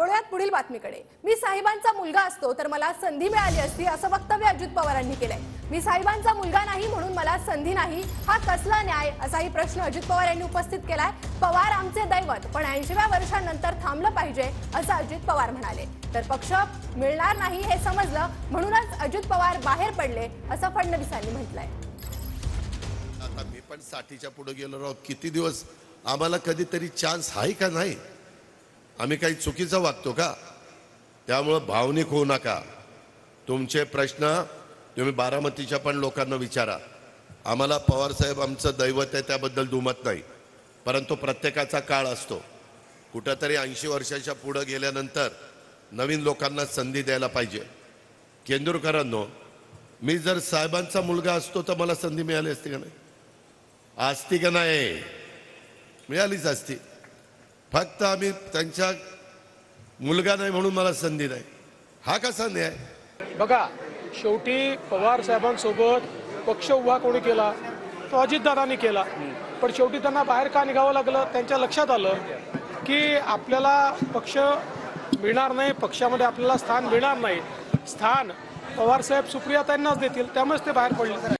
वळूयात पुढील बातमीकडे। मी साहेबांचा मुलगा असतो तर मला संधी मिळाली असती असं वक्तव्य अजित पवारांनी केलंय। मी साहेबांचा मुलगा नाही म्हणून मला संधी नाही, हा कसला न्याय असाही प्रश्न अजित पवार यांनी उपस्थित केलाय। पवार आमचे दैवत, पण 80व्या वर्षानंतर थांबलं पाहिजे असं अजित पवार म्हणाले। तर पक्ष मिळणार नाही हे समजलं म्हणूनच अजित पवार बाहेर पडले असं फडणवीसांनी म्हटलंय। आता मी पण 60च्या पुढे गेलो राव, किती दिवस आम्हाला कधीतरी चान्स आहे का नाही? आम्ही काही चुकीचं वागतो का? त्यामुळे भावनिक होऊ नका। तुमचे प्रश्न तुम्ही बारामतीच्या पण लोकांना विचारा। आम्हाला पवार साहेब आमचं दैवत आहे त्याबद्दल दुमत नाही, परंतु प्रत्येकाचा काळ असतो। कुठेतरी 80 वर्षाच्या पुढे गेल्यानंतर नवीन लोकांना संधी द्यायला पाहिजे। केंद्रकरांनो, मी जर साहेबांचा मुलगा असतो तर मला संधी मिळाली असती का नाही? असती का नाही? मिळालीच असती। फक्त आम्ही त्यांचा मुलगा नाही म्हणून मला संधी नाही, हा कसा न्याय? बघा, शेवटी पवार साहेबांसोबत पक्ष उभा कोणी केला? तो अजितदादांनी केला। पण शेवटी त्यांना बाहेर का निघावं लागलं? त्यांच्या लक्षात आलं की आपल्याला पक्ष मिळणार नाही, पक्षामध्ये आपल्याला स्थान मिळणार नाही। स्थान पवार साहेब सुप्रियाताईंनाच देतील, त्यामुळेच ते बाहेर पडले।